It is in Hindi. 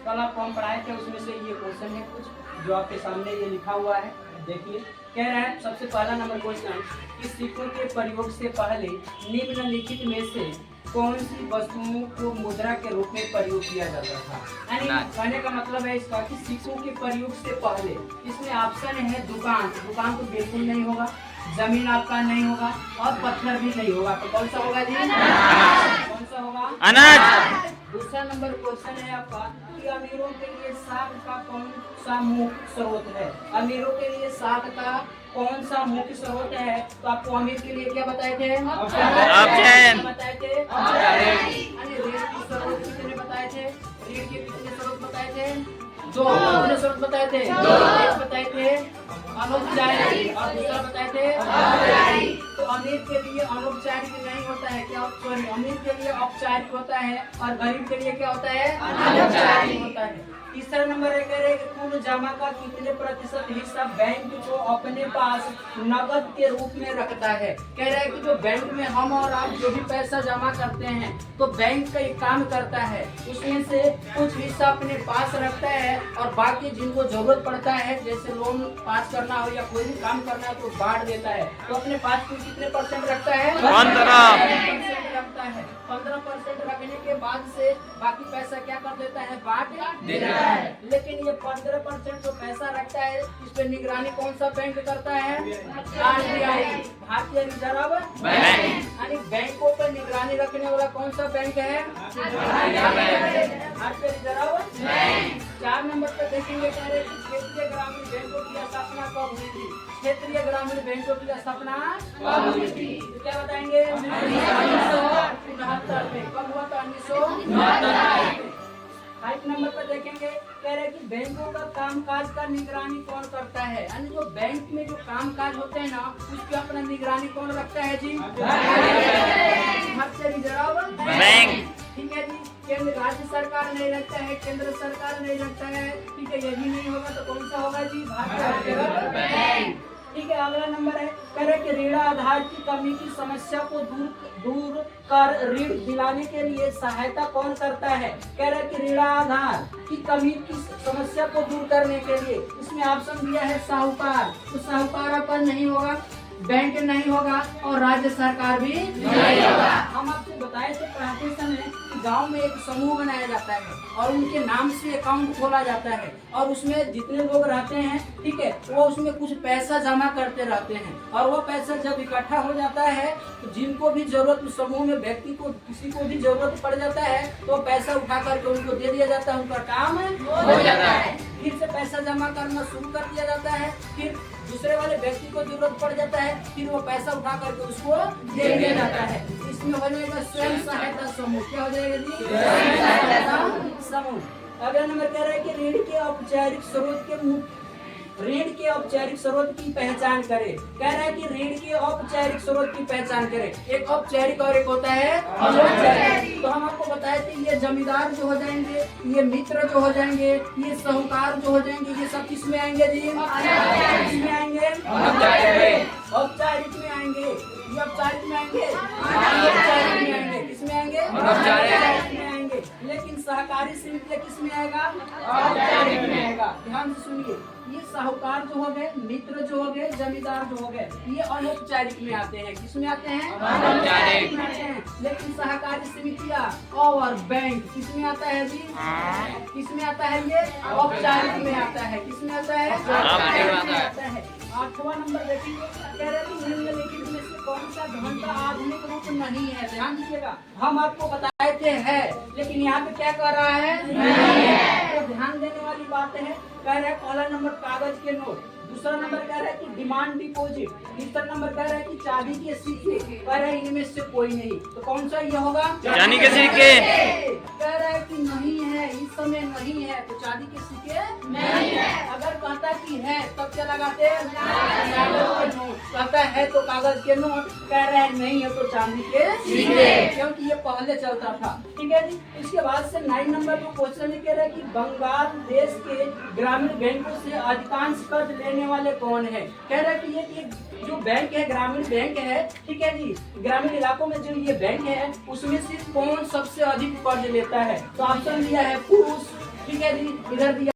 कल आपको हम पढ़ाए थे, उसमें से ये क्वेश्चन है कुछ जो आपके सामने ये लिखा हुआ है। देखिए, कह रहा है सबसे पहला नंबर क्वेश्चन कि सिक्कों के प्रयोग से पहले निम्नलिखित में से कौन सी वस्तुओं को मुद्रा के रूप में प्रयोग किया जाता था। यानी कहने का मतलब है इसका कि सिक्कों के प्रयोग से पहले इसमें ऑप्शन है दुकान, दुकान तो बिल्कुल नहीं होगा, जमीन आपका नहीं होगा और पत्थर भी नहीं होगा। तो कौन सा होगा जी? कौन सा होगा? अनाज। दूसरा नंबर क्वेश्चन है आपका कि अमीरों के लिए साग का कौन सा मुख्य स्रोत है। अमीरों के लिए साग का कौन सा मुख्य स्रोत है। तो आपको अमीर के लिए क्या बताए थे? ऑप्शन बताए थे। ऋण की स्रोत कितने बताए थे? ऋण के कितने स्रोत बताए थे? दो। कितने स्रोत बताए थे? एक बताए थे अनौपचारिक और दूसरा बताए थे औपचारिक। तो अमीर के लिए अनौपचारिक नहीं होता है, क्या सॉरी, अमीर के लिए औपचारिक होता है और गरीब के लिए क्या होता है? अनौपचारिक होता है। तीसरा नंबर है, कह रहे हैं कि कुल जमा का कितने प्रतिशत हिस्सा बैंक को अपने पास नकद के रूप में रखता है। कह रहा है कि जो बैंक में हम और आप जो भी पैसा जमा करते हैं तो बैंक का एक काम करता है, उसमें से कुछ हिस्सा अपने पास रखता है और बाकी जिनको जरूरत पड़ता है, जैसे लोन पास करना हो या कोई भी काम करना है तो बांट देता है। तो अपने पास कुल कितने परसेंट रखता है? 15% रखता है। 15% रखने के बाद से बाकी पैसा क्या कर देता है? बांट देता है। लेकिन ये 15% जो पैसा रखता है इस पे निगरानी कौन सा बैंक करता है? RBI, भारतीय रिजर्व बैंक। यानी बैंकों पर निगरानी रखने वाला कौन सा बैंक है? भारतीय रिजर्व बैंक। 4 नंबर पर देखेंगे, कह रहे कि क्षेत्रीय ग्रामीण बैंकों की स्थापना कब हुई थी। क्षेत्रीय ग्रामीण बैंकों की स्थापना कब हुई थी? तो क्या बताएंगे? 1969 में। कब हुआ था? 1969 में। 5 नंबर पर देखेंगे, कह रहे कि बैंकों का कामकाज का निगरानी कौन करता है। यानी जो बैंक में जो कामकाज होते हैं ना, उसकी अपना निगरानी कौन रखता है जी? भारतीय रिजर्व बैंक। ठीक है जी। केंद्र राज्य सरकार नहीं रखता है, केंद्र सरकार नहीं रखता है। ठीक है, ये भी नहीं होगा तो कौन सा होगा जी? भारतीय रिजर्व बैंक। ठीक है, अगला नंबर है, कह रहे कि ऋण आधार की कमी की समस्या को दूर कर ऋण दिलाने के लिए सहायता कौन करता है। कह रहे कि ऋण आधार की कमी की समस्या को दूर करने के लिए इसमें ऑप्शन दिया है साहूकार। तो साहूकार अपन नहीं होगा, बैंक नहीं होगा और राज्य सरकार भी नहीं होगा। हम आपको बताए थे पढ़ाते समय गांव में एक समूह बनाया जाता है और उनके नाम से अकाउंट खोला जाता है और उसमें जितने लोग रहते हैं, ठीक है, वो उसमें कुछ पैसा जमा करते रहते हैं और वो पैसा जब इकट्ठा हो जाता है तो जिनको भी जरूरत, समूह में व्यक्ति को किसी को भी जरूरत पड़ जाता है तो पैसा उठा करके उनको दे दिया जाता है, उनका काम हो जाता है। फिर से पैसा जमा करना शुरू कर दिया जाता है, फिर दूसरे वाले व्यक्ति को जरूरत पड़ जाता है, फिर वो पैसा उठा करके उसको दे दिया जाता है। इसमें हो जाएगा स्वयं सहायता समूह। क्या हो जाएगा जी? स्वयं सहायता समूह। अगला नंबर कह रहा है कि ऋण के औपचारिक स्रोत की पहचान करें। कह रहा है कि ऋण के औपचारिक स्रोत की पहचान करें। एक औपचारिक और एक होता है अनौपचारिक। तो हम आपको बताए थे ये जमींदार जो हो जाएंगे, ये मित्र जो हो जाएंगे, ये साहूकार जो हो जाएंगे, ये सब किस में आएंगे जी? किसमें आएंगे? औपचारिक में आएंगे। ये औपचारिक में आएंगे, अनौपचारिक में आएंगे। किसमें आएंगे? औपचारिक में आएंगे। लेकिन सहकारी समिति किस में आएगा? औपचारिक में आएगा। ध्यान से सुनिए, ये साहूकार जो हो गए, मित्र जो हो गए, जमींदार जो हो गए, ये अनौपचारिक में आते हैं। किसमें आते हैं? अनौपचारिक में आते हैं। लेकिन सहकारी समितियां और बैंक किसमें आता है जी? किसमें आता है? ये औपचारिक में आता है। किसमें आता है? औपचारिक में आता है। 8वां नंबर देखेंगे, कह रहे हैं निम्नलिखित में से कौन सा धन का आधुनिक रूप नहीं है। ध्यान दीजिएगा, हम आपको बताए थे है, लेकिन यहाँ पे क्या कर रहा है? नहीं है। तो ध्यान देने वाली बात है। कह रहा है पहला नंबर कागज के नोट, दूसरा नंबर कह रहा है कि डिमांड डिपॉजिट, तीसरा नंबर कह रहा है कि चांदी के सिक्के। कह रहा है इनमें से कोई नहीं। तो कौन सा ये होगा? चांदी के सिक्के। कह रहा है कि नहीं है, इस समय नहीं है, तो चांदी के सिक्के नहीं है। अगर कहता कि है तब क्या लगाते? कागज के नोट। कहता है तो कागज के नोट, कह रहा है नहीं है तो चांदी के सिक्के, क्योंकि ये पहले चलता था। ठीक है जी। इसके बाद से 9 नंबर को क्वेश्चन कह रहा है कि बंगाल देश के ग्रामीण बैंकों से अधिकांश कर्ज लेने वाले कौन है। कह रहा है कि ये जो बैंक है, ग्रामीण बैंक है, ठीक है जी, ग्रामीण इलाकों में जो ये बैंक है उसमें से कौन सबसे अधिक कर्ज लेता है। तो ऑप्शन दिया है पुरुष, ठीक है इधर दिया